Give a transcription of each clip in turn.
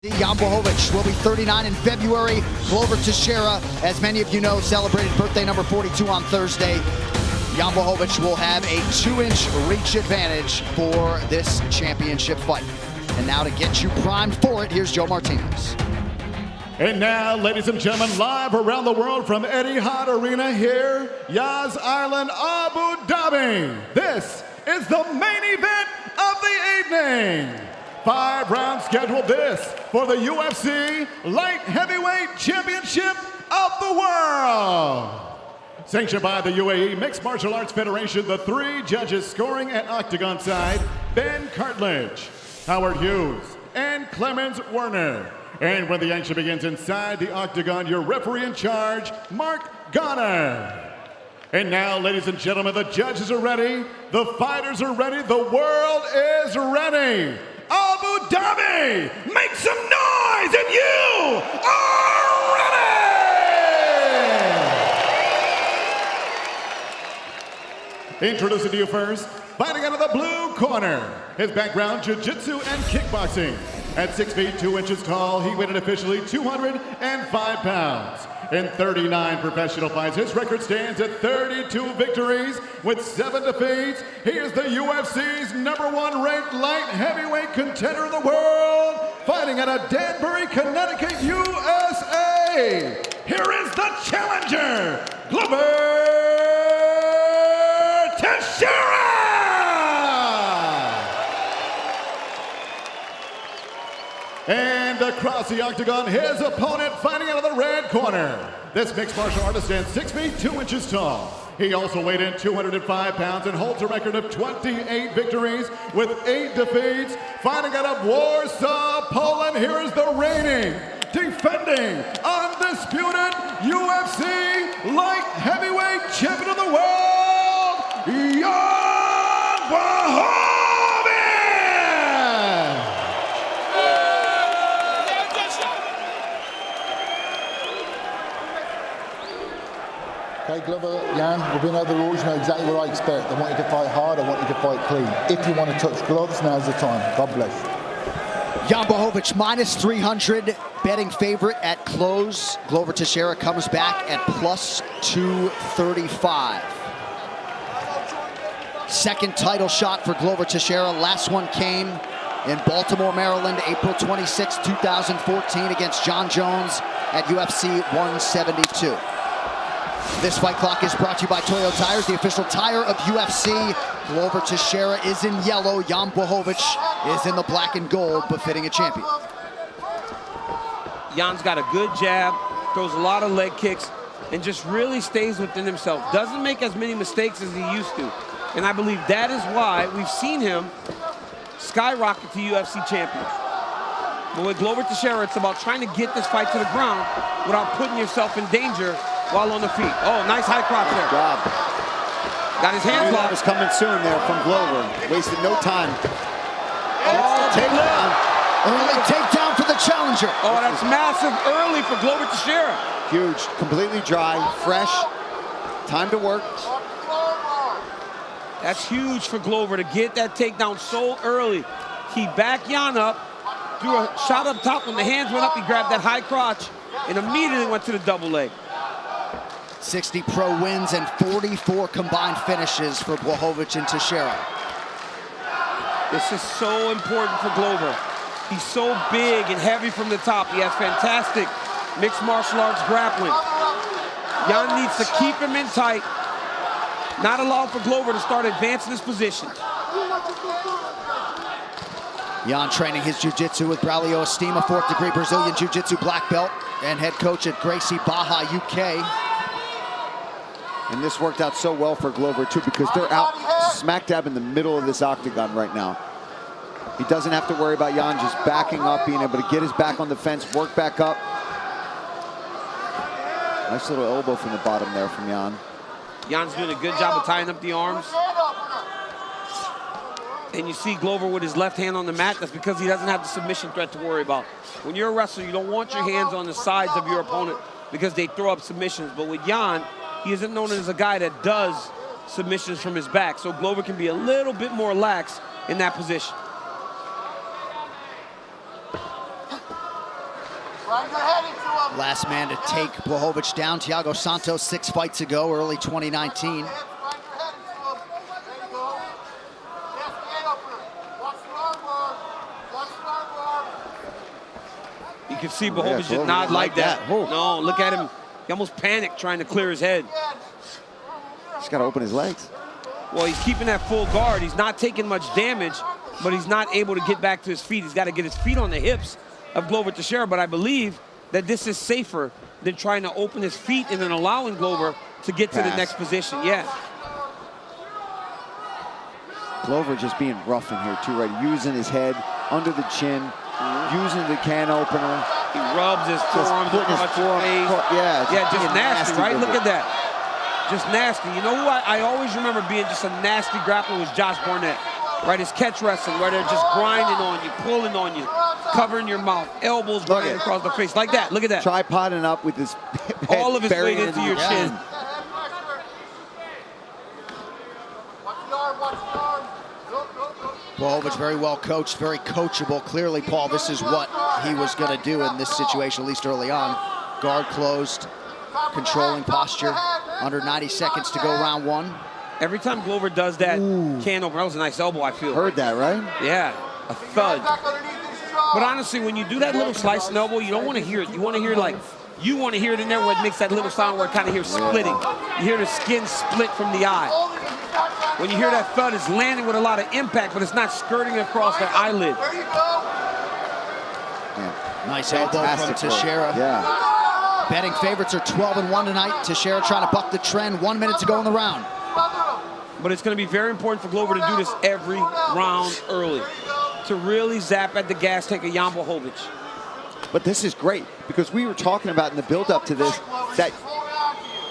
Jan Blachowicz will be 39 in February. Glover Teixeira, as many of you know, celebrated birthday number 42 on Thursday. Jan Blachowicz will have a 2-inch reach advantage for this championship fight. And now to get you primed for it, here's Joe Martinez. And now, ladies and gentlemen, live around the world from Etihad Arena here, Yas Island, Abu Dhabi. This is the main event of the evening. 5 rounds scheduled this for the UFC Light Heavyweight Championship of the World. Sanctioned by the UAE Mixed Martial Arts Federation, the 3 judges scoring at octagon side, Ben Cartledge, Howard Hughes, and Clemens Werner. And when the action begins inside the octagon, your referee in charge, Mark Garner. And now, ladies and gentlemen, the judges are ready, the fighters are ready, the world is ready. Abu Dhabi, make some noise if you are ready! Introducing to you first, fighting out of the blue corner. His background, jiu-jitsu and kickboxing. At 6 feet 2 inches tall, he weighed officially 205 pounds. In 39 professional fights, his record stands at 32 victories with 7 defeats. He is the UFC's #1 ranked light heavyweight contender in the world, fighting out of Danbury, Connecticut, USA. Here is the challenger, Glover Teixeira! And across the octagon, his opponent fighting out of the red corner. This mixed martial artist stands 6 feet 2 inches tall. He also weighed in 205 pounds and holds a record of 28 victories with 8 defeats. Fighting out of Warsaw, Poland, here is the reigning, defending, undisputed UFC light heavyweight champion of the world, Jan Blachowicz! Okay, Glover, Jan, we've been over the rules, you know exactly what I expect. I want you to fight hard, I want you to fight clean. If you want to touch gloves, now's the time. God bless. Jan Blachowicz minus 300, betting favorite at close. Glover Teixeira comes back at plus 235. Second title shot for Glover Teixeira. Last one came in Baltimore, Maryland, April 26, 2014 against John Jones at UFC 172. This fight clock is brought to you by Toyo Tires, the official tire of UFC. Glover Teixeira is in yellow. Jan Blachowicz is in the black and gold, befitting a champion. Jan's got a good jab, throws a lot of leg kicks, and just really stays within himself. Doesn't make as many mistakes as he used to. And I believe that is why we've seen him skyrocket to UFC champion. But with Glover Teixeira, it's about trying to get this fight to the ground without putting yourself in danger while on the feet. Oh, nice high crotch there. Good job. Got his hands locked. That was coming soon there from Glover. Wasted no time. Oh, takedown. Early takedown for the challenger. Oh, that's massive early for Glover Teixeira. Huge, completely dry, fresh, time to work. That's huge for Glover to get that takedown so early. He backed Jan up, threw a shot up top. When the hands went up, he grabbed that high crotch and immediately went to the double leg. 60 pro wins and 44 combined finishes for Blachowicz and Teixeira. This is so important for Glover. He's so big and heavy from the top. He has fantastic mixed martial arts grappling. Jan needs to keep him in tight, not allow for Glover to start advancing his position. Jan training his jiu-jitsu with Braulio Estima, 4th degree Brazilian jiu-jitsu black belt and head coach at Gracie Baja, UK. And this worked out so well for Glover too, because they're out smack dab in the middle of this octagon right now. He doesn't have to worry about Jan just backing up, being able to get his back on the fence, work back up. Nice little elbow from the bottom there from Jan. Jan's doing a good job of tying up the arms. And you see Glover with his left hand on the mat. That's because he doesn't have the submission threat to worry about. When you're a wrestler, you don't want your hands on the sides of your opponent because they throw up submissions. But with Jan, he isn't known as a guy that does submissions from his back. So Glover can be a little bit more lax in that position. Last man to take Blachowicz down, Thiago Santos, 6 fights ago, early 2019. You can see Blachowicz did not like that. No, look at him. He almost panicked trying to clear his head. He's got to open his legs. Well, he's keeping that full guard. He's not taking much damage, but he's not able to get back to his feet. He's got to get his feet on the hips of Glover Teixeira, but I believe that this is safer than trying to open his feet and then allowing Glover to get to the next position. Yeah. Glover just being rough in here too, right? Using his head under the chin, using the can opener. He rubs his forearms across his face. Yeah, just nasty, right? Look at that. Just nasty. You know who I always remember being just a nasty grappler was Josh Barnett, right? His catch wrestling, where they're just grinding on you, pulling on you, covering your mouth, elbows running across the face, like that. Look at that. Tripoding up with his all of his weight into your chin. Blachowicz very well coached, very coachable. Clearly, Paul, this is what he was going to do in this situation, at least early on. Guard closed, controlling posture. Under 90 seconds to go round one. Every time Glover does that can opener, that was a nice elbow, I feel. Heard that, right? Yeah, a thud. But honestly, when you do that little slice and elbow, you don't want to hear it. You want to hear you want to hear it in there where it makes that little sound where it kind of hears splitting. You hear the skin split from the eye. When you hear that thud, it's landing with a lot of impact, but it's not skirting across the eyelid. Yeah. Nice elbow from Teixeira. Yeah. Betting favorites are 12-1 tonight. Teixeira trying to buck the trend. 1 minute to go in the round. But it's going to be very important for Glover to do this every round early, to really zap at the gas tank of Jan Blachowicz. But this is great because we were talking about in the build-up to this that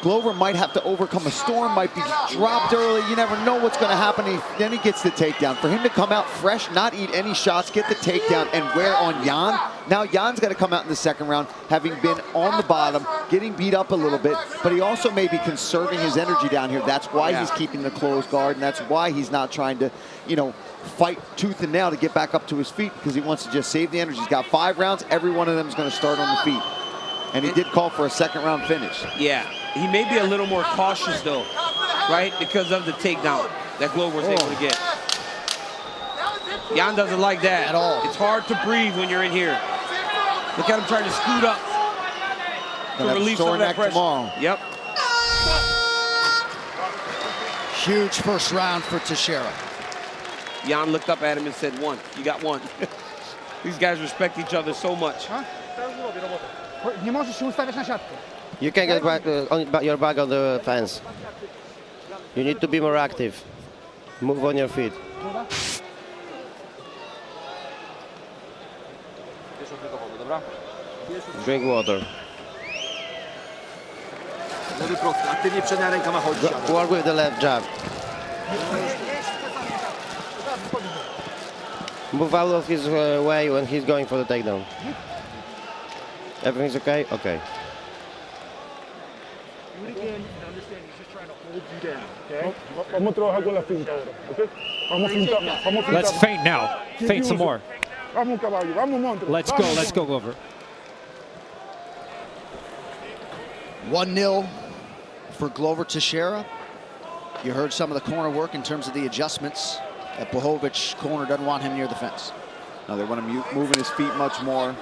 Glover might have to overcome a storm, might be dropped early. You never know what's going to happen. Then he gets the takedown. For him to come out fresh, not eat any shots, get the takedown, and wear on Jan. Now Jan's got to come out in the second round, having been on the bottom, getting beat up a little bit, but he also may be conserving his energy down here. That's why he's keeping the closed guard, and that's why he's not trying to, you know, fight tooth and nail to get back up to his feet, because he wants to just save the energy. He's got 5 rounds. Every one of them is going to start on the feet. And he did call for a second round finish. Yeah, he may be a little more cautious though, right? Because of the takedown that Glover was able to get. Jan doesn't like that at all. It's hard to breathe when you're in here. Look at him trying to scoot up to relieve some of that pressure. Tomorrow. Yep. Huge first round for Teixeira. Jan looked up at him and said, "One, you got one." These guys respect each other so much. You can get back your back on the fence. You need to be more active. Move on your feet. Drink water. Work with the left jab. Move out of his way when he's going for the takedown. Everything's okay? Okay. Let's feint now. Feint some more. Let's go, Glover. 1-0 for Glover Teixeira. You heard some of the corner work in terms of the adjustments. That Blachowicz corner doesn't want him near the fence. No, they want him moving his feet much more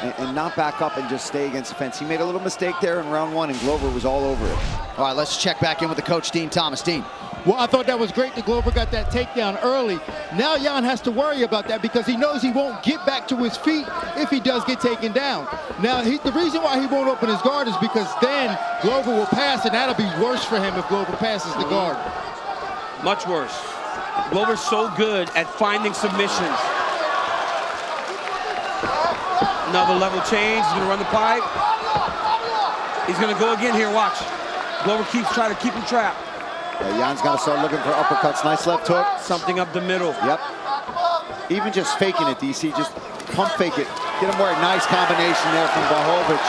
and not back up and just stay against the fence. He made a little mistake there in round 1, and Glover was all over it. All right, let's check back in with the coach, Dean Thomas. Dean. Well, I thought that was great that Glover got that takedown early. Now Jan has to worry about that because he knows he won't get back to his feet if he does get taken down. Now, the reason why he won't open his guard is because then Glover will pass, and that'll be worse for him if Glover passes the guard. Much worse. Glover's so good at finding submissions. Another level change. He's gonna run the pipe. He's gonna go again here, watch. Glover keeps trying to keep him trapped. Yeah, Jan's got to start looking for uppercuts. Nice left hook. Something up the middle. Yep. Even just faking it, DC. Just pump fake it. Get him where a nice combination there from Blachowicz.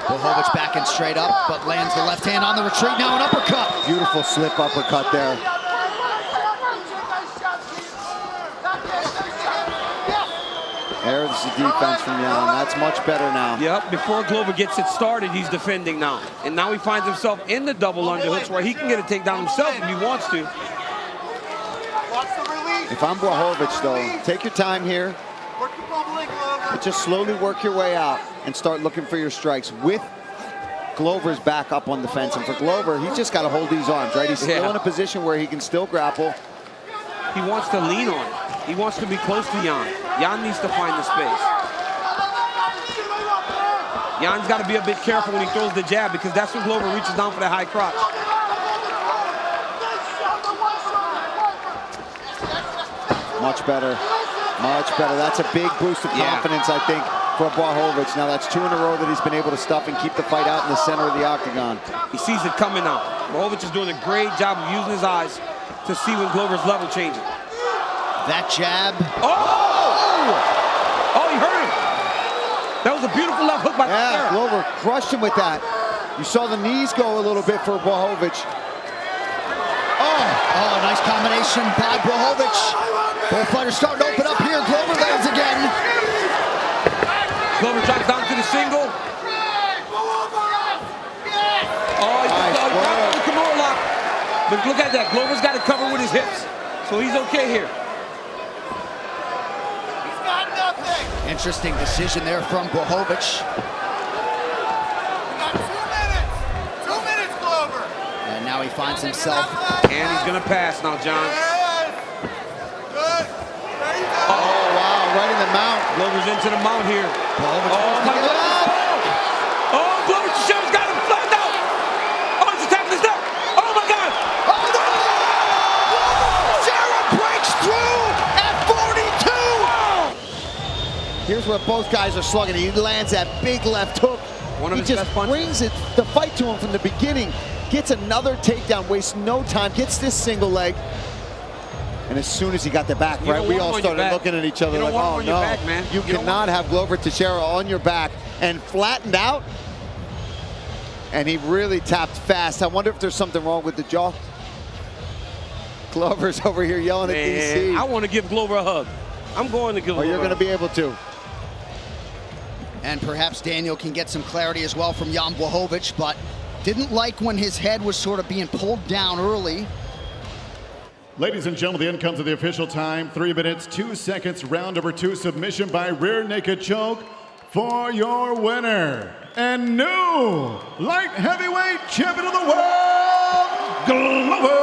Blachowicz backing straight up, but lands the left hand on the retreat. Now an uppercut. Beautiful slip uppercut there. There's the defense from Jan. That's much better now. Yep, before Glover gets it started, he's defending now. And now he finds himself in the double underhooks where he can get a takedown himself if he wants to. If I'm Blachowicz, though, take your time here. But just slowly work your way out and start looking for your strikes with Glover's back up on the fence. And for Glover, he's just got to hold these arms, right? He's still in a position where he can still grapple. He wants to lean on it. He wants to be close to Jan. Jan needs to find the space. Jan's got to be a bit careful when he throws the jab because that's when Glover reaches down for that high crotch. Much better. Much better. That's a big boost of confidence, I think, for Blachowicz. Now that's 2 in a row that he's been able to stuff and keep the fight out in the center of the octagon. He sees it coming now. Blachowicz is doing a great job of using his eyes to see when Glover's level changing. That jab. Oh! Oh, he hurt him. That was a beautiful left hook by Teixeira. Glover crushed him with that. You saw the knees go a little bit for Blachowicz. Oh, nice combination by Blachowicz. Both fighters starting to open up here. Glover lands again. Glover drops down to the single. Oh, he's got the Kimura lock. But look at that. Glover's got it covered with his hips. So he's okay here. Interesting decision there from Blachowicz. Two minutes, Glover. And now he finds himself. And he's going to pass now, John. Oh, wow, right in the mount. Glover's into the mount here. Oh, my God. Oh, Glover Teixeira's got him flattened out. Oh, he's attacking his neck. Oh, my God. Oh, no! Teixeira breaks through at 42. Here's where both guys are slugging. He lands that big left hook. One of he his just best punches. brings it, the fight to him from the beginning. Gets another takedown, wastes no time, gets this single leg. And as soon as he got the back, right, we all started looking at each other like, oh no, you cannot have Glover Teixeira on your back and flattened out. And he really tapped fast. I wonder if there's something wrong with the jaw. Glover's over here yelling at DC. I want to give Glover a hug. I'm going to give him a hug. You're going to be able to. And perhaps Daniel can get some clarity as well from Jan Blachowicz, but didn't like when his head was sort of being pulled down early. Ladies and gentlemen, the end comes of the official time. 3 minutes, 2 seconds, round number 2, submission by rear naked choke for your winner and new light heavyweight champion of the world, Glover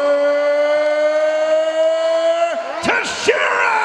Teixeira!